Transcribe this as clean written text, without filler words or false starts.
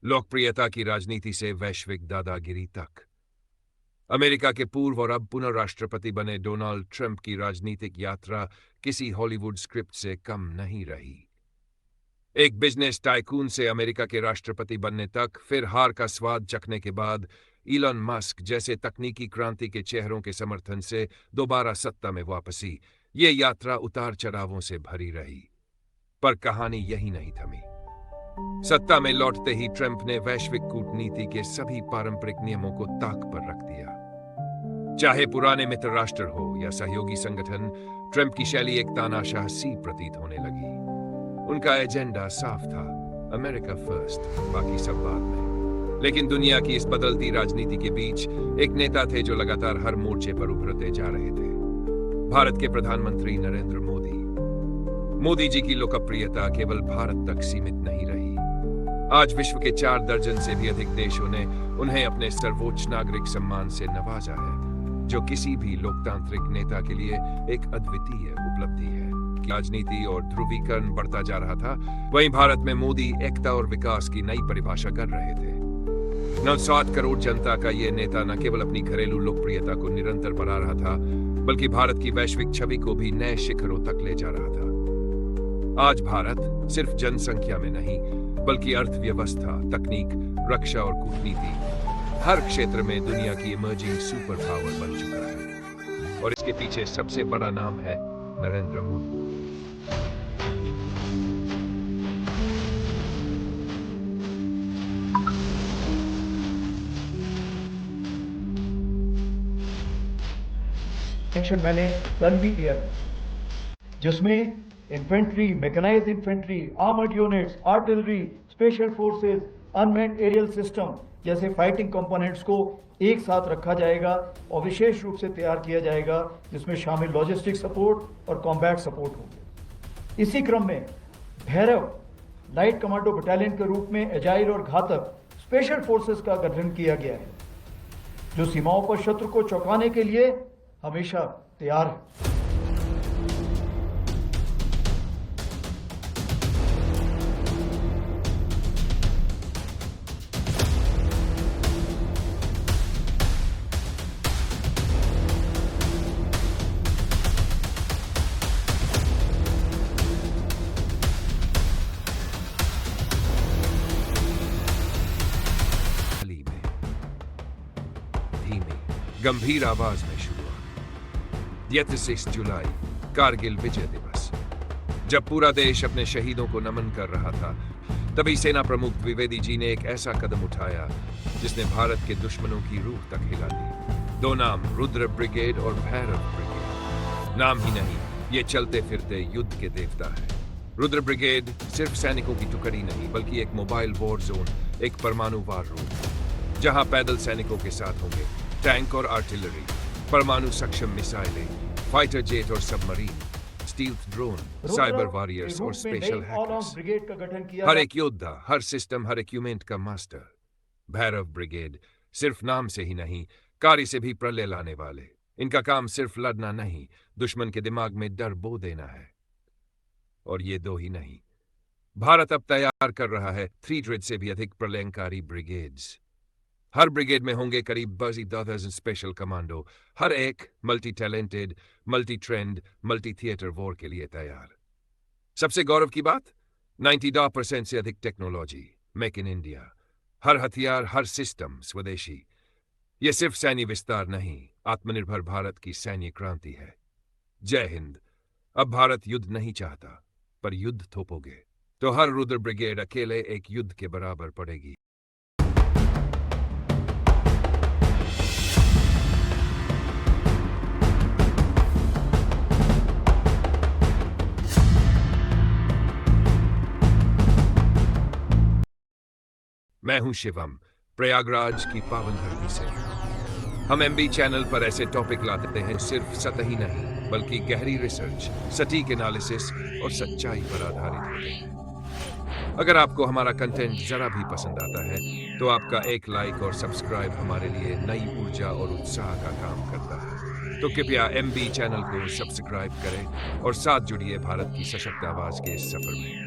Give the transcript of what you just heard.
लोकप्रियता की राजनीति से वैश्विक दादागिरी तक। अमेरिका के पूर्व और अब पुनः राष्ट्रपति बने डोनाल्ड ट्रंप की राजनीतिक यात्रा किसी हॉलीवुड स्क्रिप्ट से कम नहीं रही। एक बिजनेस टाइकून से अमेरिका के राष्ट्रपति बनने तक, फिर हार का स्वाद चखने के बाद इलॉन मस्क जैसे तकनीकी क्रांति के चेहरों के समर्थन से दोबारा सत्ता में वापसी, ये यात्रा उतार चढ़ावों से भरी रही। पर कहानी यही नहीं थमी। सत्ता में लौटते ही ट्रंप ने वैश्विक कूटनीति के सभी पारंपरिक नियमों को ताक पर रख दिया। चाहे पुराने मित्र राष्ट्र हो या सहयोगी संगठन, ट्रंप की शैली एक तानाशाह सी प्रतीत होने लगी। उनका एजेंडा साफ था, अमेरिका फर्स्ट, बाकी सब बाद में। लेकिन दुनिया की इस बदलती राजनीति के बीच एक नेता थे जो लगातार हर मोर्चे पर उभरते जा रहे थे। भारत के प्रधानमंत्री नरेंद्र मोदी। मोदी जी की लोकप्रियता केवल भारत तक सीमित नहीं रही। आज विश्व के 4 दर्जन से भी अधिक देशों ने उन्हें अपने सर्वोच्च नागरिक सम्मान से नवाजा है, जो किसी भी लोकतांत्रिक नेता के लिए एक अद्वितीय उपलब्धि है। राजनीति और ध्रुवीकरण बढ़ता जा रहा था, वहीं भारत में मोदी एकता और विकास की नई परिभाषा कर रहे थे। 907 करोड़ जनता का ये नेता न केवल अपनी घरेलू लोकप्रियता को निरंतर बढ़ा रहा था, बल्कि भारत की वैश्विक छवि को भी नए शिखरों तक ले जा रहा था। आज भारत सिर्फ जनसंख्या में नहीं, बल्कि अर्थव्यवस्था, तकनीक, रक्षा और कूटनीति, हर क्षेत्र में दुनिया की इमर्जिंग सुपर पावर बन चुका है। और इसके पीछे सबसे बड़ा नाम है नरेंद्र मोदी। सेक्शन मैंने रन भी किया, जिसमें infantry, mechanised infantry, armoured units, artillery, special forces, unmanned aerial system जैसे फाइटिंग कंपोनेंट्स को एक साथ रखा जाएगा और विशेष रूप से तैयार किया जाएगा, जिसमें शामिल लॉजिस्टिक सपोर्ट और कॉम्बैट सपोर्ट होंगे। इसी क्रम में भैरव लाइट कमांडो बटालियन के रूप में एजाइल और घातक स्पेशल फोर्सेस का गठन किया गया है, जो सीमाओं पर शत्रु को चौंकाने के लिए हमेशा तैयार है। गंभीर आवाज में शुरुआत। 31 जुलाई, कारगिल विजय दिवस। जब पूरा देश अपने शहीदों को नमन कर रहा था, तभी सेना प्रमुख द्विवेदी जी ने एक ऐसा कदम उठाया जिसने भारत के दुश्मनों की रूह तक हिला दी। 2 नाम, रुद्र ब्रिगेड और भैरव ब्रिगेड। नाम ही नहीं, ये चलते फिरते युद्ध के देवता है। रुद्र ब्रिगेड सिर्फ सैनिकों की टुकड़ी नहीं, बल्कि एक मोबाइल वॉर जोन, एक परमाणु वार रूम, जहां पैदल सैनिकों के साथ होंगे टैंक और आर्टिलरी, परमाणु सक्षम मिसाइलें, फाइटर जेट और submarine, stealth drone, cyber warriors और स्पेशल हैकर्स। हर एक योद्धा, हर सिस्टम, हर इक्विपमेंट का मास्टर। भैरव ब्रिगेड सिर्फ नाम से ही नहीं, कार्य से भी प्रलय लाने वाले। इनका काम सिर्फ लड़ना नहीं, दुश्मन के दिमाग में डर बो देना है। और ये 2 ही नहीं, भारत अब तैयार कर रहा है 300 से भी अधिक प्रलयंकारी ब्रिगेड्स। हर ब्रिगेड में होंगे करीब 10,000 स्पेशल कमांडो, हर एक multi talented, multi trend, multi theatre war के लिए तैयार। सबसे गौरव की बात, 92% से अधिक टेक्नोलॉजी, मेक इन इंडिया। हर हथियार, हर सिस्टम स्वदेशी। यह सिर्फ सैन्य विस्तार नहीं, आत्मनिर्भर भारत की सैन्य क्रांति है। जय हिंद। अब भारत युद्ध नहीं चाहता, पर युद्ध थोपोगे तो हर रुद्र ब्रिगेड अकेले एक युद्ध के बराबर पड़ेगी। मैं हूं शिवम, प्रयागराज की पावन धरती से। हम एमबी चैनल पर ऐसे टॉपिक लाते हैं सिर्फ सतही नहीं, बल्कि गहरी रिसर्च, सटीक एनालिसिस और सच्चाई पर आधारित होते हैं। अगर आपको हमारा कंटेंट जरा भी पसंद आता है, तो आपका एक लाइक और सब्सक्राइब हमारे लिए नई ऊर्जा और उत्साह का काम करता है। तो कृपया एमबी चैनल को सब्सक्राइब करें और साथ जुड़िए भारत की सशक्त आवाज के इस सफर में।